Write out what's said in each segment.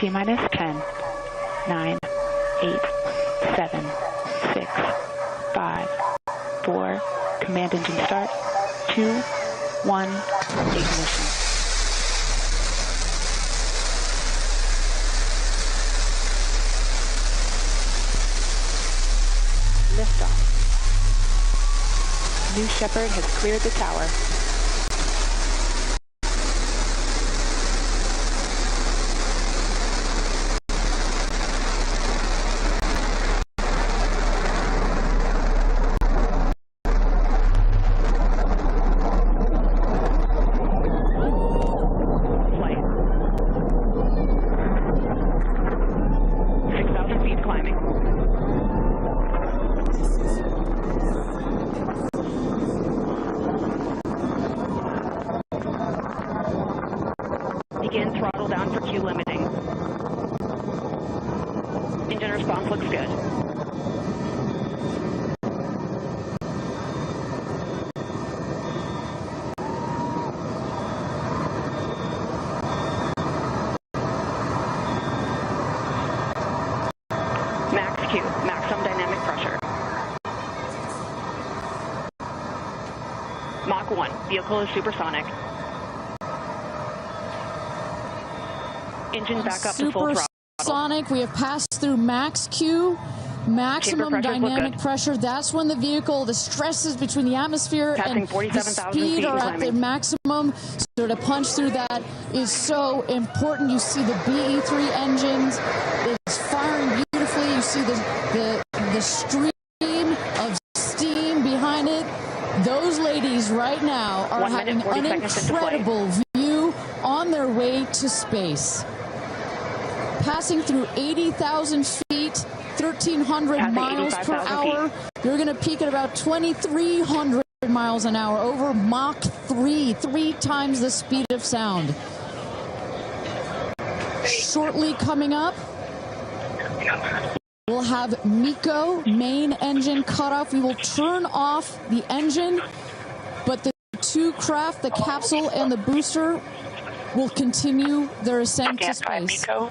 T-minus 10, 9, 8, 7, 6, 5, 4, command engine start, 2, 1, ignition. Liftoff. New Shepard has cleared the tower. Begin throttle down for Q limiting. Engine response looks good. Max Q, maximum dynamic pressure. Mach 1, vehicle is supersonic. Engine back up to full throttle. Supersonic, we have passed through max Q, maximum dynamic pressure. That's when the vehicle, the stresses between the atmosphere and the speed are at their maximum. So to punch through that is so important. You see the BE3 engines, it's firing beautifully. You see the stream of steam behind it. Those ladies right now are having an incredible view on their way to space. Passing through 80,000 feet, 1,300 miles per hour. You're going to peak at about 2,300 miles an hour, over Mach 3, 3 times the speed of sound. Shortly coming up, we'll have MECO, main engine cutoff. We will turn off the engine, but the two craft, the capsule and the booster, will continue their ascent to space. Stand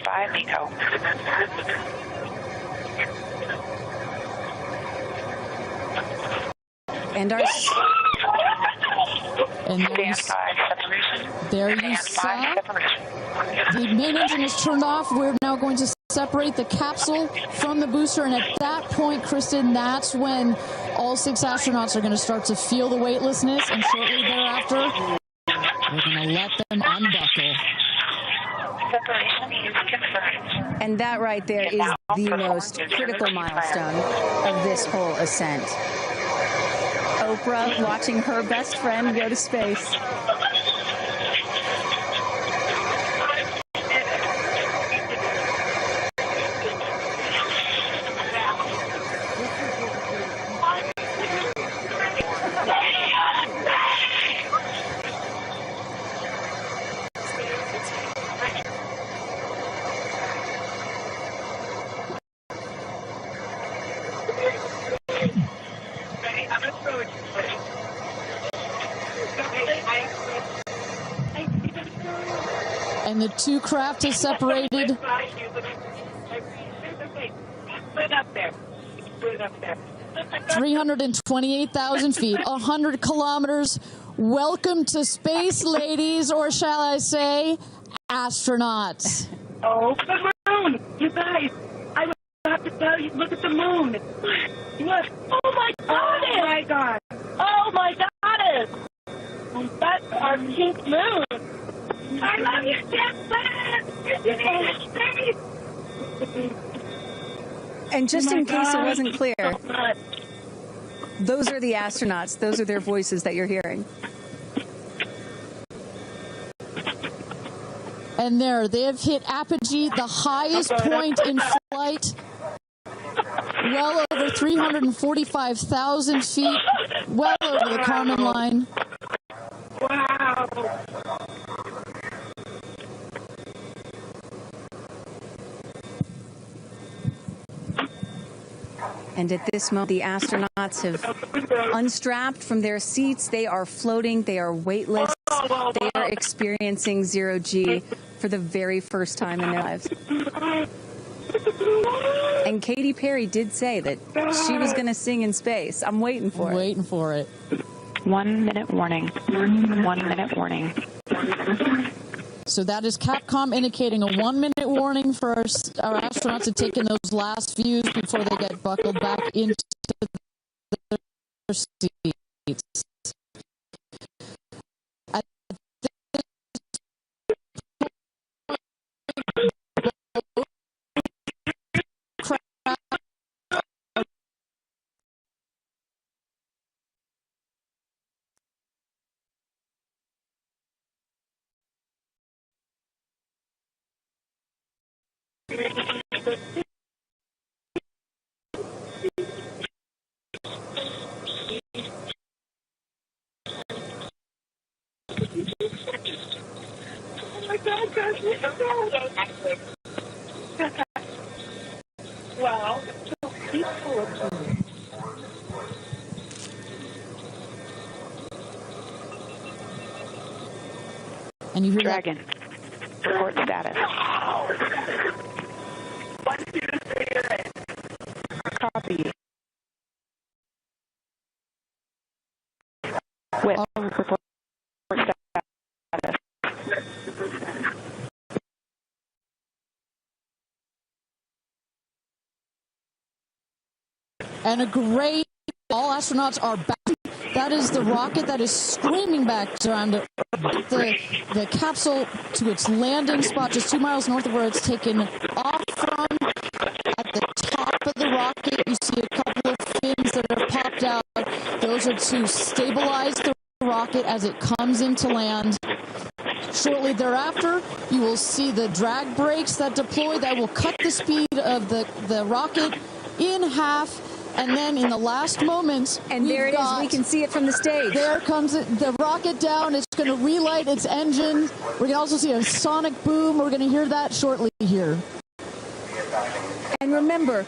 by, MECO. And our... And there you saw the main engine is turned off. We're now going to separate the capsule from the booster, and at that point, Kristen, that's when all 6 astronauts are going to start to feel the weightlessness, and shortly thereafter, we're going to let them unbuckle. Separation is confirmed. And that right there is the most critical milestone of this whole ascent. Oprah watching her best friend go to space. And the two craft is separated. 328,000 feet, 100 kilometers. Welcome to space, ladies, or shall I say, astronauts. Oh, the moon! You guys, I have to tell you, look at the moon. Look. Oh, my God. Oh, my God. Oh, my goddess. That's our pink moon. I love you, Shepard. And just in case it wasn't clear, those are the astronauts. Those are their voices that you're hearing. And there, they have hit apogee, the highest point in flight. Well over 345,000 feet, well over the Kármán Line. Wow. And at this moment, the astronauts have unstrapped from their seats. They are floating. They are weightless. They are experiencing zero-G for the very first time in their lives. And Katy Perry did say that she was going to sing in space. I'm waiting for it. Waiting for it. 1 minute warning. 1 minute warning. So that is Capcom indicating a 1 minute warning for our astronauts to take in those last views before they get buckled back into their seats. Well, and you hear Dragon. Report status. Copy. With report status. And a great, all astronauts are back. That is the rocket that is screaming back down to the capsule to its landing spot just 2 miles north of where it's taken off from. At the top of the rocket, you see a couple of fins that have popped out. Those are to stabilize the rocket as it comes into land. Shortly thereafter, you will see the drag brakes that deploy that will cut the speed of the rocket in half. And then in the last moments, and there it is. We can see it from the stage. There comes the rocket down. It's going to relight its engine. We're going to also see a sonic boom. We're going to hear that shortly here. And remember,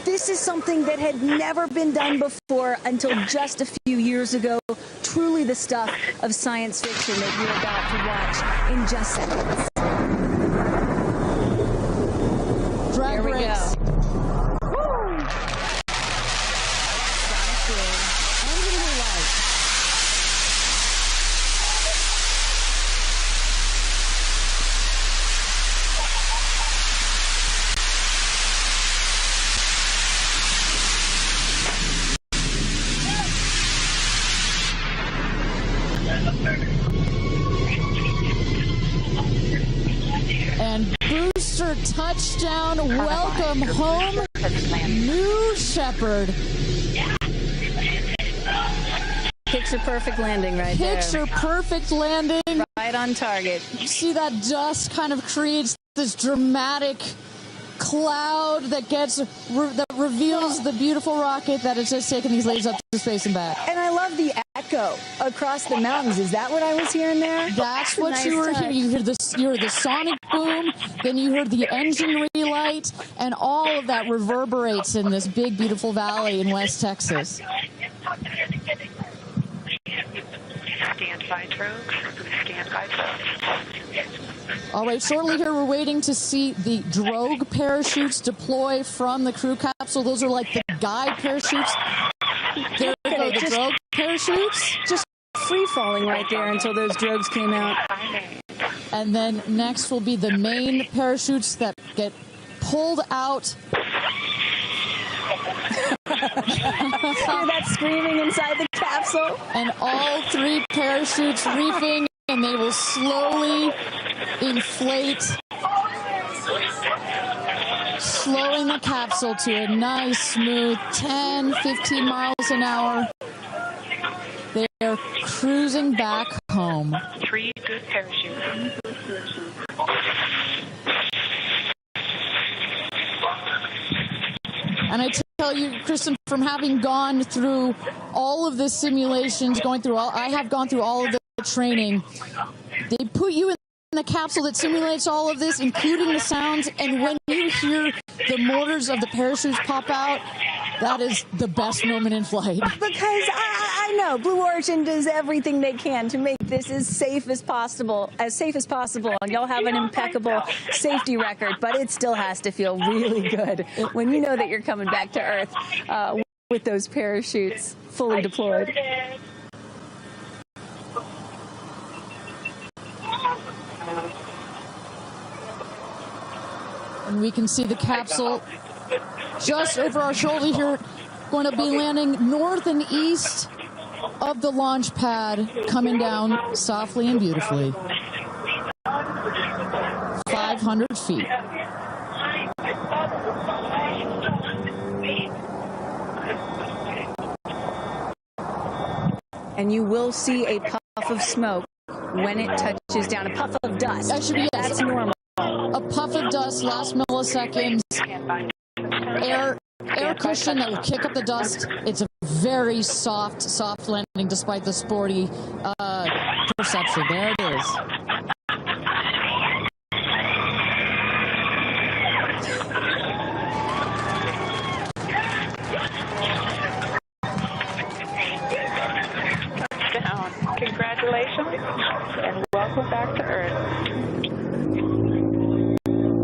this is something that had never been done before until just a few years ago. Truly the stuff of science fiction that you're about to watch in just seconds. Drag brakes. And booster touchdown, welcome home, New Shepard. Picture perfect landing right there. Picture perfect landing. Right on target. You see that dust kind of creates this dramatic cloud that reveals the beautiful rocket that has just taken these ladies up to space and back. And I love the echo across the mountains. Is that what I was hearing there? That's what you were hearing. You heard the sonic boom, then you heard the engine relight, and all of that reverberates in this big, beautiful valley in West Texas. Stand by drogues. Stand by drogues. All right, shortly here, we're waiting to see the drogue parachutes deploy from the crew capsule. Those are like the guide parachutes. There we go, the drogue parachutes. Just free-falling right there until those drogues came out. And then next will be the main parachutes that get pulled out. Hear that screaming inside the capsule? And all three parachutes reefing, and they will slowly inflate, slowing the capsule to a nice, smooth 10, 15 miles an hour. They are cruising back home. 3 good parachutes. And I tell you, Kristen, from having gone through all of the simulations, I have gone through all of the training. They put you in the capsule that simulates all of this, including the sounds, and when you hear the motors of the parachutes pop out, that is the best moment in flight. Because I know Blue Origin does everything they can to make this is safe as possible, and y'all have an impeccable safety record, but it still has to feel really good when you know that you're coming back to Earth with those parachutes fully deployed. And we can see the capsule just over our shoulder here, going to be landing north and east of the launch pad, coming down softly and beautifully. 500 feet. And you will see a puff of smoke when it touches down, a puff of dust. Actually, yes. That's normal. A puff of dust, last milliseconds, air cushion that will kick up the dust. It's a very soft landing despite the sporty perception. There it is. Touchdown. Congratulations and welcome back to Earth.